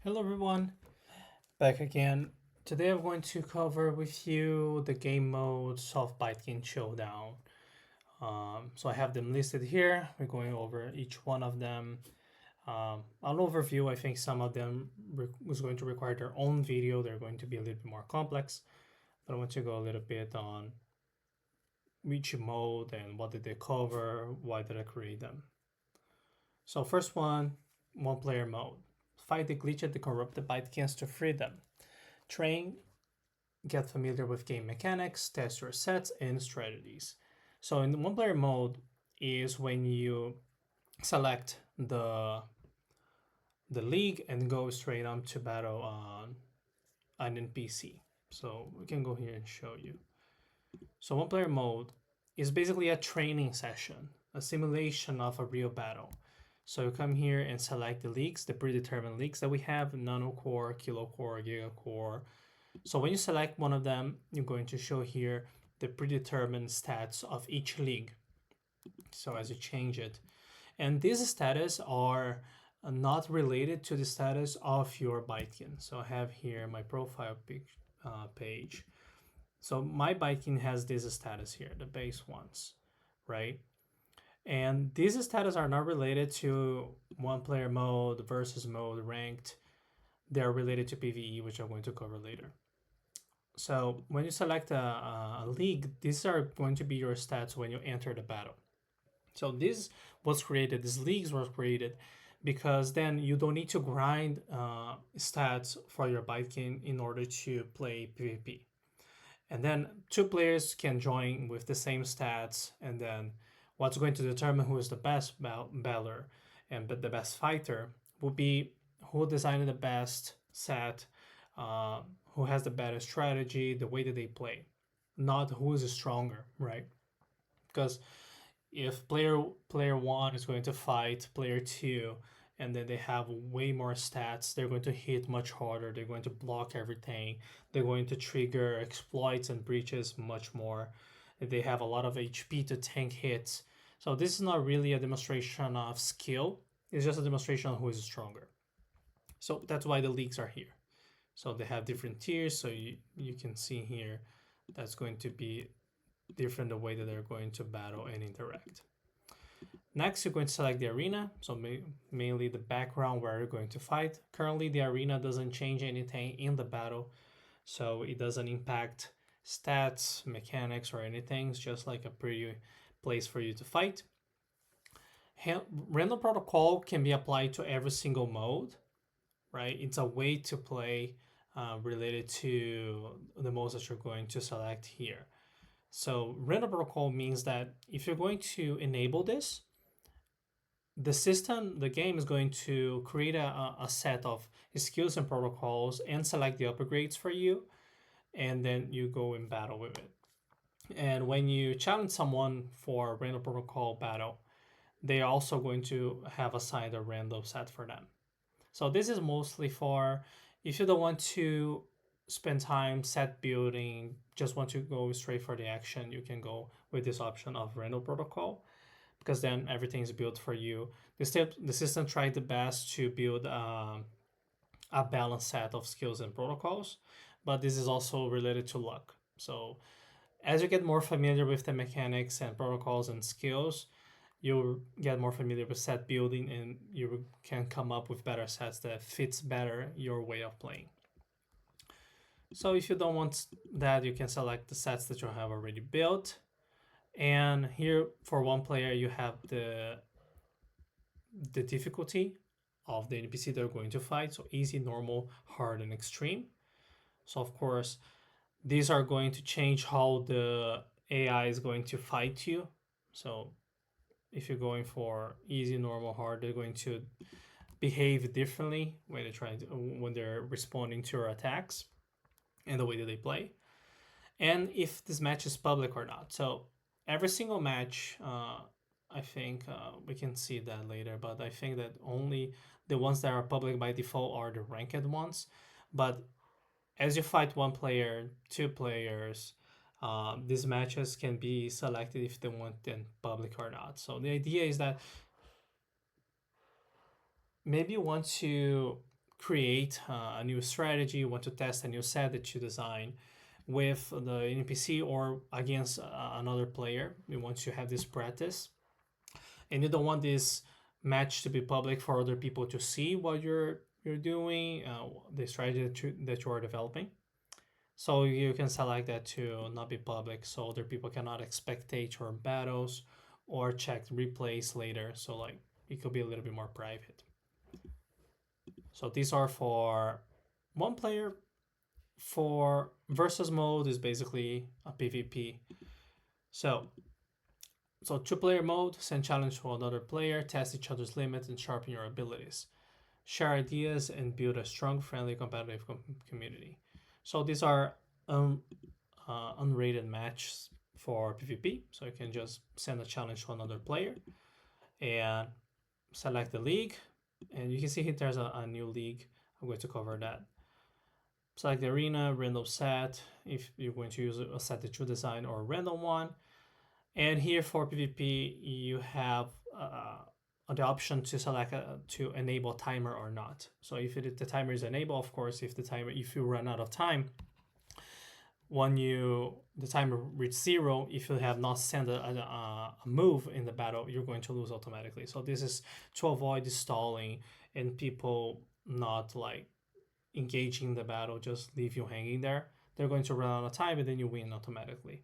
Hello everyone, back again. Today I'm going to cover with you the game modes of Bytekin Showdown. So I have them listed here. We're going over each one of them. An overview, I think some of them was going to require their own video. They're going to be a little bit more complex. But I want to go a little bit on each mode and what did they cover, why did I create them. So first one player mode. Fight the glitched, the corrupted Bytekins to free them. Train, get familiar with game mechanics, test your sets and strategies. So in the one player mode is when you select the league and go straight on to battle on an NPC. So we can go here and show you. So one player mode is basically a training session, a simulation of a real battle. So you come here and select the leagues, the predetermined leagues that we have, nanocore, kilocore, gigacore. So when you select one of them, you're going to show here the predetermined stats of each league. So as you change it, and these status are not related to the status of your Bytekin. So I have here my profile page. So my Bytekin has this status here, the base ones, right? And these status are not related to one player mode, versus mode, ranked. They're related to PvE, which I'm going to cover later. So when you select a league, these are going to be your stats when you enter the battle. So this was created, these leagues were created because then you don't need to grind stats for your Bytekin in order to play PvP. And then two players can join with the same stats, and then what's going to determine who is the best battler and the best fighter will be who designed the best set, who has the better strategy, the way that they play, not who is stronger, right? Because if player one is going to fight player two, and then they have way more stats, they're going to hit much harder, they're going to block everything, they're going to trigger exploits and breaches much more, they have a lot of HP to tank hits. So this is not really a demonstration of skill, it's just a demonstration of who is stronger. So that's why the leagues are here. So they have different tiers, so you can see here that's going to be different the way that they're going to battle and interact. Next, you're going to select the arena, so mainly the background where you're going to fight. Currently, the arena doesn't change anything in the battle, so it doesn't impact stats, mechanics, or anything. It's just like a pretty place for you to fight. Random protocol can be applied to every single mode, right? It's a way to play related to the modes that you're going to select here. So random protocol means that if you're going to enable this, the game is going to create a set of skills and protocols and select the upgrades for you, and then you go in battle with it. And when you challenge someone for random protocol battle, they are also going to have assigned a random set for them. So this is mostly for if you don't want to spend time set building, just want to go straight for the action, you can go with this option of random protocol, because then everything is built for you. The system tried the best to build a balanced set of skills and protocols, but this is also related to luck. So as you get more familiar with the mechanics and protocols and skills, you'll get more familiar with set building, and you can come up with better sets that fits better your way of playing. So if you don't want that, you can select the sets that you have already built. And here for one player, you have the difficulty of the NPC they're going to fight. So easy, normal, hard, and extreme. So of course, these are going to change how the AI is going to fight you. So if you're going for easy, normal, hard, they're going to behave differently when they're responding to your attacks and the way that they play, and if this match is public or not. So every single match, I think we can see that later, but I think that only the ones that are public by default are the ranked ones. But as you fight one player, two players, these matches can be selected if they want them public or not. So the idea is that maybe you want to create a new strategy, you want to test a new set that you design with the NPC or against another player. You want to have this practice, and you don't want this match to be public for other people to see what you're doing, the strategy that you are developing. So you can select that to not be public, so other people cannot spectate your battles or check replays later. So like it could be a little bit more private. So these are for one player. For versus mode is basically a PvP. So two-player mode, send challenge to another player, test each other's limits, and sharpen your abilities. Share ideas and build a strong, friendly, competitive community. So these are unrated matches for PvP. So you can just send a challenge to another player and select the league. And you can see here there's a new league. I'm going to cover that. Select the arena, random set, if you're going to use a set that you design, or a random one. And here for PvP, you have the option to select to enable timer or not. So if the timer is enabled, of course, if you run out of time, when the timer reaches 0, if you have not sent a move in the battle, you're going to lose automatically. So this is to avoid stalling and people not like engaging the battle, just leave you hanging there. They're going to run out of time and then you win automatically.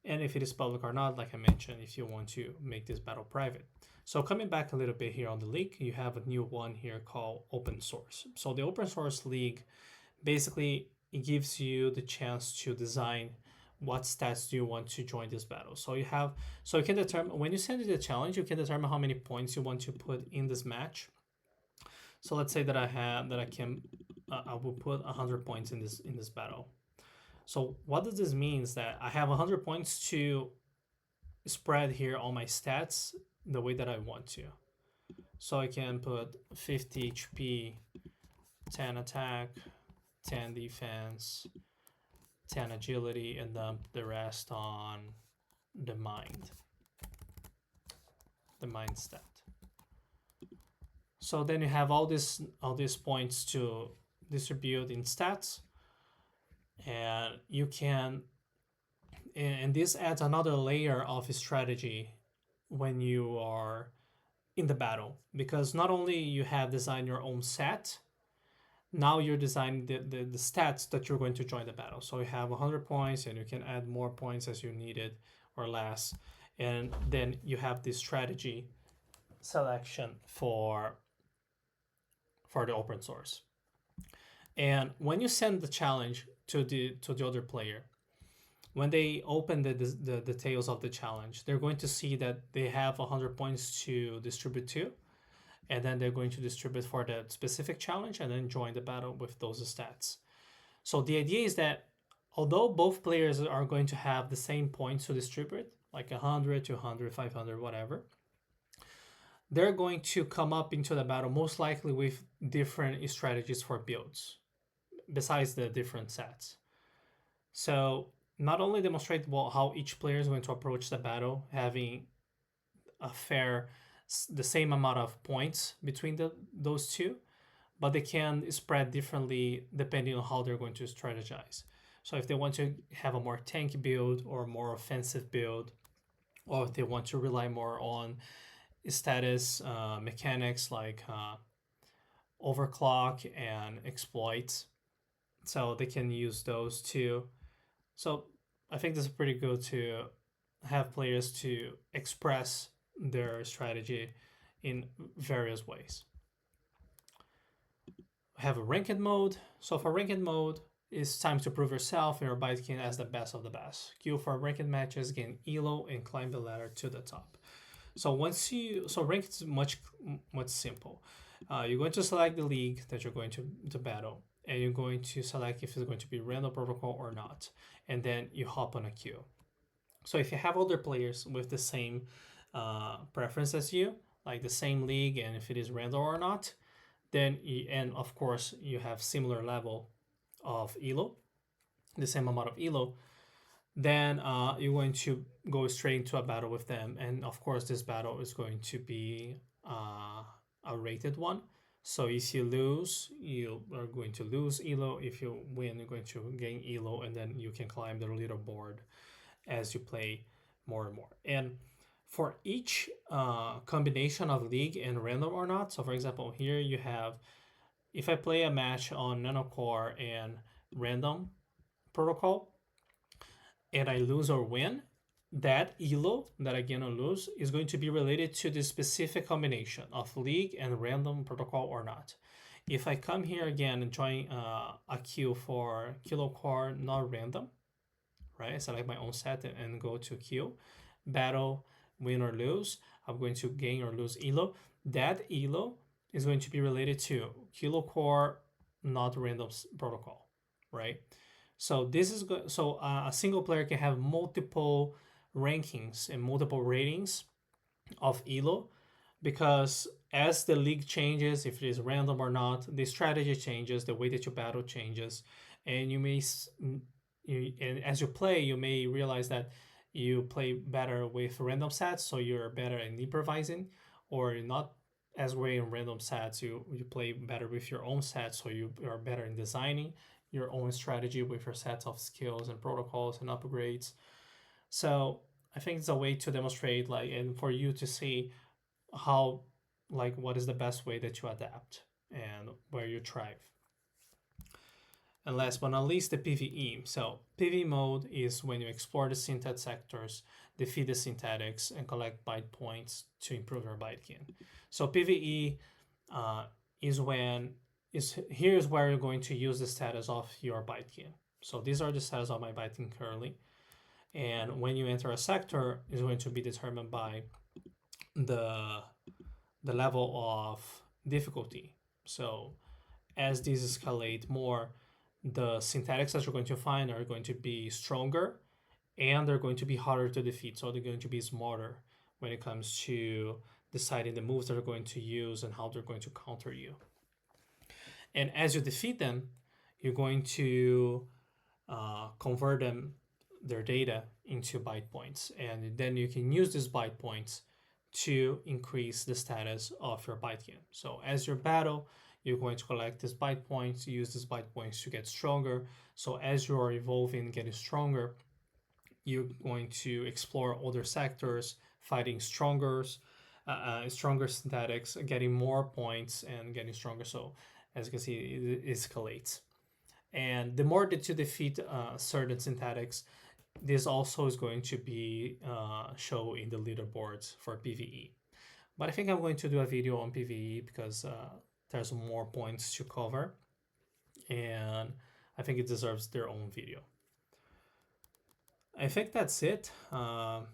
And if it is public or not, like I mentioned, if you want to make this battle private. So coming back a little bit here on the league, you have a new one here called open source. So the open source league, basically it gives you the chance to design what stats do you want to join this battle. So you can determine, when you send it a challenge, you can determine how many points you want to put in this match. So let's say that I will put 100 points in this battle. So what does this mean is that I have 100 points to spread here on my stats the way that I want to. So I can put 50 HP, 10 attack, 10 defense, 10 agility, and dump the rest on the mind stat. So then you have all these points to distribute in stats, and you can, and this adds another layer of strategy when you are in the battle, because not only you have designed your own set, now you're designing the stats that you're going to join the battle. So you have 100 points and you can add more points as you need it or less, and then you have this strategy selection for the open source. And when you send the challenge to the other player, when they open the details of the challenge, they're going to see that they have 100 points to distribute to, and then they're going to distribute for that specific challenge and then join the battle with those stats. So the idea is that although both players are going to have the same points to distribute, like 100, 200, 500, whatever, they're going to come up into the battle most likely with different strategies for builds, besides the different sets. So not only demonstrate how each player is going to approach the battle, having the same amount of points between those two, but they can spread differently depending on how they're going to strategize. So if they want to have a more tanky build or more offensive build, or if they want to rely more on status mechanics like overclock and exploits, so they can use those too. So I think this is pretty good to have players to express their strategy in various ways. I have a ranked mode. So for ranked mode, it's time to prove yourself and your Bytekin as the best of the best. Queue for ranked matches, gain elo, and climb the ladder to the top. So ranked is much simple. You're going to select the league that you're going to battle, and you're going to select if it's going to be random protocol or not, and then you hop on a queue. So if you have other players with the same preference as you, like the same league, and if it is random or not, then and of course you have similar level of elo, the same amount of elo, then you're going to go straight into a battle with them. And of course this battle is going to be a rated one. So if you lose, you are going to lose elo. If you win, you're going to gain elo, and then you can climb the leaderboard as you play more and more. And for each combination of league and random or not, so for example, here you have, if I play a match on nanocore and random protocol, and I lose or win, that elo that I gain or lose is going to be related to the specific combination of league and random protocol or not. If I come here again and join a queue for kilo core not random, right? I select my own set and go to queue, battle, win or lose. I'm going to gain or lose elo. That elo is going to be related to kilo core not random protocol, right? So this is good. So a single player can have multiple rankings and multiple ratings of elo, because as the league changes, if it is random or not, the strategy changes, the way that you battle changes, and and as you play, you may realize that you play better with random sets, so you're better in improvising, or not as great in random sets. You play better with your own sets, so you are better in designing your own strategy with your sets of skills and protocols and upgrades. So I think it's a way to demonstrate, like, and for you to see how, like, what is the best way that you adapt and where you thrive. And last but not least, the PvE. So PvE mode is when you explore the synthetic sectors, defeat the synthetics, and collect byte points to improve your Bytekin. So PvE is when here's where you're going to use the status of your Bytekin. So these are the status of my Bytekin currently. And when you enter a sector, is going to be determined by the level of difficulty. So as these escalate more, the synthetics that you're going to find are going to be stronger, and they're going to be harder to defeat. So they're going to be smarter when it comes to deciding the moves they're going to use and how they're going to counter you. And as you defeat them, you're going to convert their data into byte points, and then you can use these byte points to increase the status of your Bytekin. So as your battle, you're going to collect these byte points, use these byte points to get stronger. So as you are evolving, getting stronger, you're going to explore other sectors, fighting stronger synthetics, getting more points, and getting stronger. So as you can see, it escalates. And the more that you defeat certain synthetics, this also is going to be show in the leaderboards for PvE. But I think I'm going to do a video on PvE because there's more points to cover, and I think it deserves their own video. I think that's it. I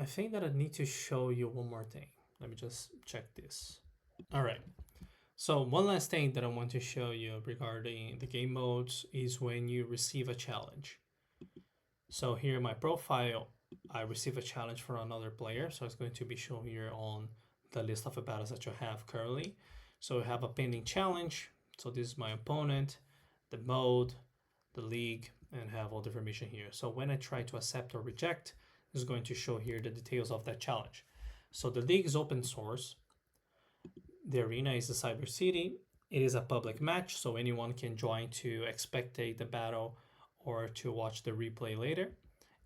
think that I need to show you one more thing. Let me just check this. All right. So one last thing that I want to show you regarding the game modes is when you receive a challenge. So here in my profile, I receive a challenge from another player. So it's going to be shown here on the list of battles that you have currently. So we have a pending challenge. So this is my opponent, the mode, the league, and have all the information here. So when I try to accept or reject, it's going to show here the details of that challenge. So the league is open source. The arena is the Cyber City. It is a public match, so anyone can join to spectate the battle or to watch the replay later.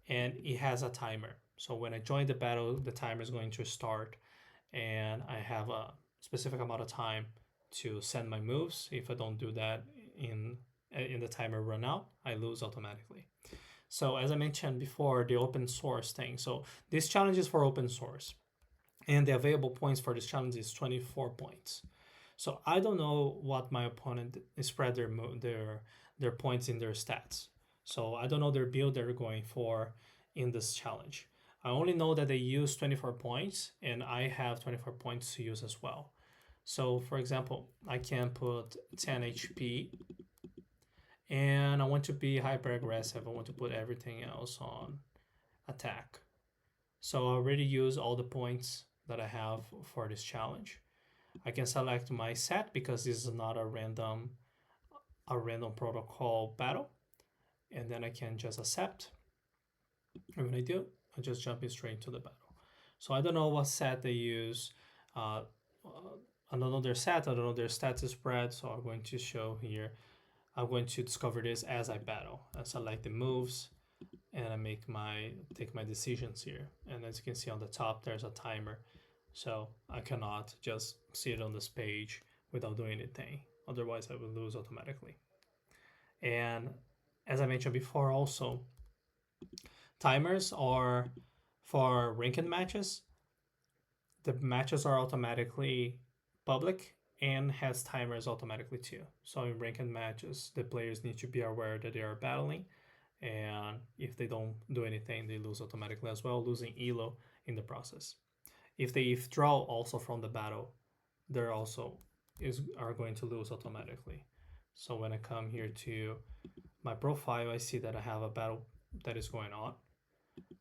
And it has a timer. So when I join the battle, the timer is going to start, and I have a specific amount of time to send my moves. If I don't do that in the timer run out, I lose automatically. So as I mentioned before, the open source thing. So this challenge is for open source, and the available points for this challenge is 24 points. So I don't know what my opponent spread their points in their stats. So I don't know their build they're going for in this challenge. I only know that they use 24 points, and I have 24 points to use as well. So for example, I can put 10 HP, and I want to be hyper aggressive. I want to put everything else on attack. So I already use all the points that I have for this challenge. I can select my set because this is not a random protocol battle, and then I can just accept. And when I do, I just jump straight to the battle. So I don't know what set they use. I don't know their stats, I don't know their status spread, so I'm going to show here. I'm going to discover this as I battle. I select the moves and I take my decisions here. And as you can see on the top, there's a timer. So I cannot just see it on this page without doing anything. Otherwise I will lose automatically. And as I mentioned before also, timers are for ranked matches. The matches are automatically public and has timers automatically too. So in ranked matches, the players need to be aware that they are battling, and if they don't do anything, they lose automatically as well, losing elo in the process. If they withdraw also from the battle, they're also are going to lose automatically. So when I come here to my profile, I see that I have a battle that is going on.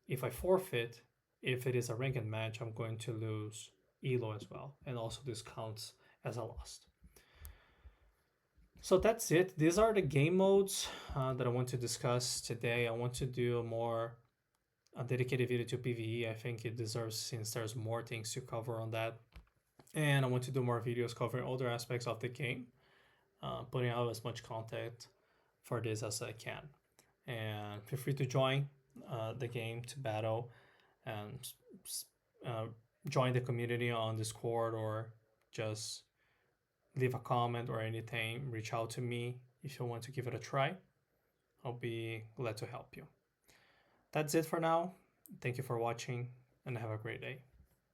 If I forfeit, if it is a ranked match, I'm going to lose elo as well, and also this counts as a loss. So that's it. These are the game modes that I want to discuss today. I want to do a dedicated video to PvE. I think it deserves, since there's more things to cover on that. And I want to do more videos covering other aspects of the game, putting out as much content for this as I can. And feel free to join the game to battle and uh, join the community on Discord, or just leave a comment or anything. Reach out to me if you want to give it a try. I'll be glad to help you. That's it for now. Thank you for watching and have a great day.